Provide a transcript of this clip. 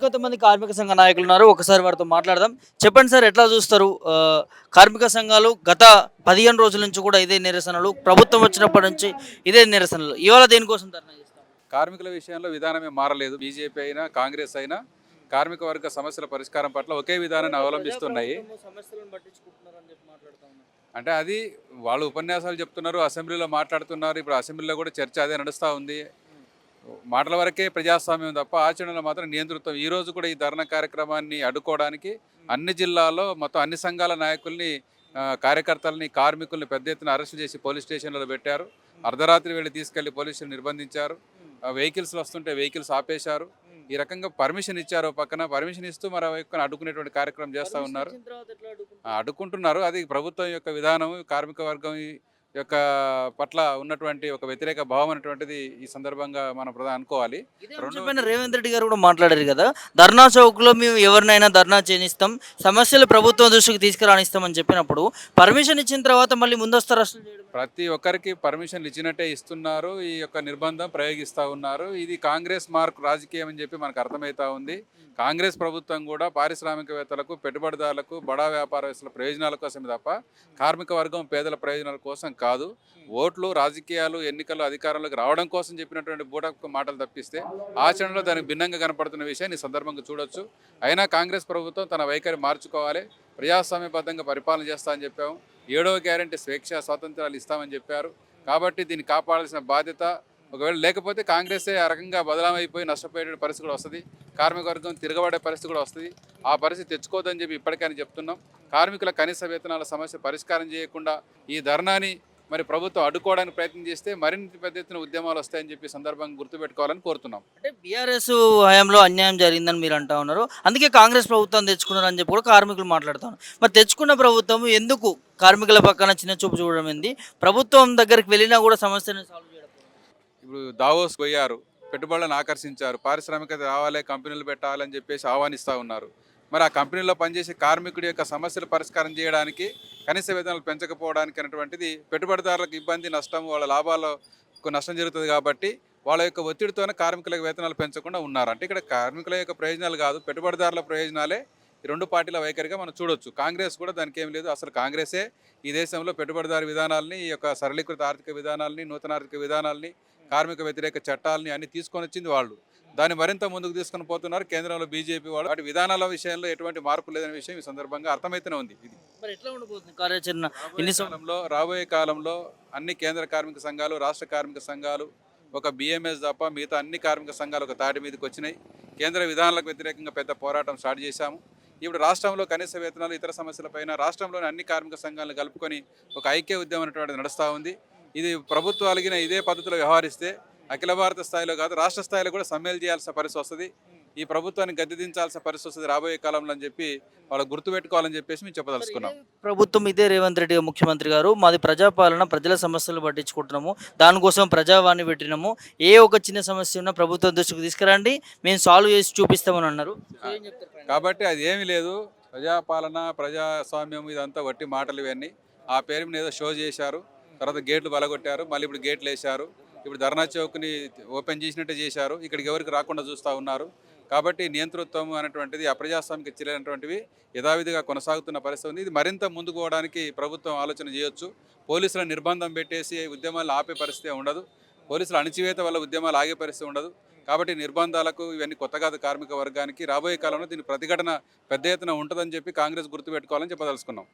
మరికొంతమంది కార్మిక సంఘ నాయకులు ఉన్నారు. ఒకసారి వారితో మాట్లాడదాం. చెప్పండి సార్, ఎట్లా చూస్తారు? కార్మిక సంఘాలు గత 15 రోజుల నుంచి కూడా ఇదే నిరసనలు. ప్రభుత్వం వచ్చినప్పటి నుంచి ఇదే నిరసనలు. ఇవాళ దేనికోసం ధర్నా చేస్తారు? కార్మికుల విషయంలో విధానమే మారలేదు. బీజేపీ అయినా కాంగ్రెస్ అయినా కార్మిక వర్గ సమస్యల పరిష్కారం పట్ల ఒకే విధానాన్ని అవలంబిస్తున్నాయి. సమస్యలను పట్టించుకుంటున్నారని చెప్పి మాట్లాడుతా ఉన్నారు. అంటే అది వాళ్ళు ఉపన్యాసాలు చెప్తున్నారు, అసెంబ్లీలో మాట్లాడుతున్నారు. ఇప్పుడు అసెంబ్లీలో కూడా చర్చ అదే నడుస్తూ ఉంది. మాటల వరకే ప్రజాస్వామ్యం తప్ప ఆచరణలో మాత్రం నియంతృత్వం. ఈ రోజు కూడా ఈ ధర్నా కార్యక్రమాన్ని అడ్డుకోవడానికి అన్ని జిల్లాల్లో మొత్తం అన్ని సంఘాల నాయకుల్ని, కార్యకర్తల్ని, కార్మికుల్ని పెద్ద ఎత్తున అరెస్ట్ చేసి పోలీస్ స్టేషన్లలో పెట్టారు. అర్ధరాత్రి వెళ్ళి తీసుకెళ్లి పోలీసులు నిర్బంధించారు. వెహికల్స్ వస్తుంటే వెహికల్స్ ఆపేశారు. ఈ రకంగా పర్మిషన్ ఇచ్చారు. పక్కన పర్మిషన్ ఇస్తూ మరో అడ్డుకునేటువంటి కార్యక్రమం చేస్తూ ఉన్నారు. అడ్డుకుంటున్నారు. అది ప్రభుత్వం యొక్క విధానం. కార్మిక వర్గం యొక్క పట్ల ఉన్నటువంటి ఒక వ్యతిరేక భావం అనేటువంటిది ఈ సందర్భంగా మనం ప్రధాన అనుకోవాలి. రేవంత్ రెడ్డి గారు కూడా మాట్లాడారు కదా, ధర్నా చౌక్ లో మేము ఎవరినైనా ధర్నా చేయిస్తాం, సమస్యలు ప్రభుత్వం దృష్టికి తీసుకురానిస్తామని చెప్పినప్పుడు పర్మిషన్ ఇచ్చిన తర్వాత మళ్ళీ ముందస్తు అరెస్టులు చేయడం. ప్రతి ఒక్కరికి పర్మిషన్లు ఇచ్చినట్టే ఇస్తున్నారు. ఈ యొక్క నిర్బంధం ప్రయోగిస్తూ ఉన్నారు. ఇది కాంగ్రెస్ మార్క్ రాజకీయం అని చెప్పి మనకు అర్థమవుతా ఉంది. కాంగ్రెస్ ప్రభుత్వం కూడా పారిశ్రామికవేత్తలకు, పెట్టుబడిదారులకు, బడా వ్యాపారస్తుల ప్రయోజనాల కోసమే తప్ప కార్మిక వర్గం పేదల ప్రయోజనాల కోసం కాదు. ఓట్లు, రాజకీయాలు, ఎన్నికలు అధికారంలోకి రావడం కోసం చెప్పినటువంటి బూటకు మాటలు తప్పిస్తే ఆచరణలో దానికి భిన్నంగా కనపడుతున్న విషయాన్ని ఈ సందర్భంగా చూడొచ్చు. అయినా కాంగ్రెస్ ప్రభుత్వం తన వైఖరి మార్చుకోవాలి. ప్రజాస్వామ్యబద్ధంగా పరిపాలన చేస్తా అని చెప్పాము. 7వ గ్యారెంటీ స్వేచ్ఛ స్వాతంత్రాలు ఇస్తామని చెప్పారు. కాబట్టి దీన్ని కాపాడాల్సిన బాధ్యత, ఒకవేళ లేకపోతే కాంగ్రెసే ఆ రకంగా బదలామైపోయి నష్టపోయే పరిస్థితి కూడా వస్తుంది. కార్మిక వర్గం తిరగబడే పరిస్థితి కూడా వస్తుంది. ఆ పరిస్థితి తెచ్చుకోవద్దని చెప్పి ఇప్పటికైనా చెప్తున్నాం. కార్మికుల కనీస వేతనాల సమస్య పరిష్కారం చేయకుండా ఈ ధర్నాని మరి ప్రభుత్వం అడ్డుకోవడానికి ప్రయత్నం చేస్తే మరిన్ని పెద్ద ఎత్తున ఉద్యమాలు వస్తాయని చెప్పి సందర్భంగా గుర్తుపెట్టుకోవాలని కోరుతున్నాం. అంటే బీఆర్ఎస్ హయాంలో అన్యాయం జరిగిందని మీరు అంటా ఉన్నారు, అందుకే కాంగ్రెస్ ప్రభుత్వం తెచ్చుకున్నారు అని చెప్పి కూడా కార్మికులు మాట్లాడుతున్నారు. మరి తెచ్చుకున్న ప్రభుత్వం ఎందుకు కార్మికుల పక్కన చిన్న చూపు చూడడం ఏంది? ప్రభుత్వం దగ్గరికి వెళ్ళినా కూడా సమస్యను సాల్వ్ చేయడం. ఇప్పుడు దావోస్ పోయారు, పెట్టుబడులను ఆకర్షించారు, పారిశ్రామికత రావాలి, కంపెనీలు పెట్టాలని చెప్పేసి ఆహ్వానిస్తూ ఉన్నారు. మరి ఆ కంపెనీలో పనిచేసే కార్మికుడి యొక్క సమస్యలు పరిష్కారం చేయడానికి, కనీస వేతనాలు పెంచకపోవడానికి అనేటువంటిది పెట్టుబడిదారులకు ఇబ్బంది, నష్టం, వాళ్ళ లాభాలకు నష్టం జరుగుతుంది. కాబట్టి వాళ్ళ యొక్క ఒత్తిడితోనే కార్మికులకు వేతనాలు పెంచకుండా ఉన్నారు. అంటే ఇక్కడ కార్మికుల యొక్క ప్రయోజనాలు కాదు, పెట్టుబడిదారుల ప్రయోజనాలే ఈ రెండు పార్టీల వైఖరిగా మనం చూడొచ్చు. కాంగ్రెస్ కూడా దానికి ఏం లేదు. అసలు కాంగ్రెసే ఈ దేశంలో పెట్టుబడిదారు విధానాలని, ఈ యొక్క సరళీకృత ఆర్థిక విధానాలని, నూతన ఆర్థిక విధానాలని, కార్మిక వ్యతిరేక చట్టాలని అన్ని తీసుకొని వచ్చింది వాళ్ళు. దాన్ని మరింత ముందుకు తీసుకొని పోతున్నారు కేంద్రంలో బీజేపీ వాళ్ళు. వాటి విధానాల విషయంలో ఎటువంటి మార్పు లేదనే విషయం ఈ సందర్భంగా అర్థమైతేనే ఉంది. ఇది మరి ఎట్లా ఉండబోతుంది కార్యాచరణ? రాబోయే కాలంలో అన్ని కేంద్ర కార్మిక సంఘాలు, రాష్ట్ర కార్మిక సంఘాలు, ఒక బిఎంఎస్ తప్ప మిగతా అన్ని కార్మిక సంఘాలు ఒక తాటి మీదకి వచ్చినాయి. కేంద్ర విధానాలకు వ్యతిరేకంగా పెద్ద పోరాటం స్టార్ట్ చేశాము. ఇప్పుడు రాష్ట్రంలో కనీస వేతనాలు, ఇతర సమస్యలపైన రాష్ట్రంలోని అన్ని కార్మిక సంఘాలను కలుపుకొని ఒక ఐక్య ఉద్యమం అనేటువంటిది నడుస్తూ ఉంది. ఇది ప్రభుత్వాలగిన ఇదే పద్ధతిలో వ్యవహరిస్తే అఖిల భారత స్థాయిలో కాదు, రాష్ట్ర స్థాయిలో కూడా సమ్మెలు చేయాల్సిన పరిస్థితి వస్తుంది. ఈ ప్రభుత్వాన్ని గద్దెదించాల్సిన పరిస్థితి వస్తుంది రాబోయే కాలంలో అని చెప్పి వాళ్ళు గుర్తుపెట్టుకోవాలని చెప్పేసి మేము చెప్పదలుచుకున్నాం. ప్రభుత్వం ఇదే రేవంత్ రెడ్డి ముఖ్యమంత్రి గారు, మాది ప్రజాపాలన, ప్రజల సమస్యలు పట్టించుకుంటున్నాము, దానికోసం ప్రజావాణి పెట్టినాము, ఏ ఒక చిన్న సమస్య ఉన్నా ప్రభుత్వం దృష్టికి తీసుకురండి, మేము సాల్వ్ చేసి చూపిస్తామని అన్నారు. కాబట్టి అది ఏమీ లేదు. ప్రజాపాలన, ప్రజాస్వామ్యం ఇదంతా వట్టి మాటలు. ఇవన్నీ ఆ పేరు మీద ఏదో షో చేశారు, తర్వాత గేట్లు బలగొట్టారు, మళ్ళీ ఇప్పుడు గేట్లు వేశారు, ఇప్పుడు ధర్నా చౌక్ని ఓపెన్ చేసినట్టే చేశారు. ఇక్కడికి ఎవరికి రాకుండా చూస్తూ ఉన్నారు. కాబట్టి నియంతృత్వం అనేటువంటిది, అప్రజాస్వామిక చర్యలు అనేటువంటివి యథావిధిగా కొనసాగుతున్న పరిస్థితి ఉంది. ఇది మరింత ముందుకు పోవడానికి ప్రభుత్వం ఆలోచన చేయొచ్చు. పోలీసుల నిర్బంధం పెట్టేసి ఉద్యమాలు ఆపే పరిస్థితి ఉండదు. పోలీసుల అణచివేత వల్ల ఉద్యమాలు ఆగే పరిస్థితి ఉండదు. కాబట్టి నిర్బంధాలకు ఇవన్నీ కొత్త కాదు. కార్మిక వర్గానికి రాబోయే కాలంలో దీని ప్రతిఘటన పెద్ద ఎత్తున ఉంటుందని చెప్పి కాంగ్రెస్ గుర్తుపెట్టుకోవాలని చెప్పదలుచుకున్నాం.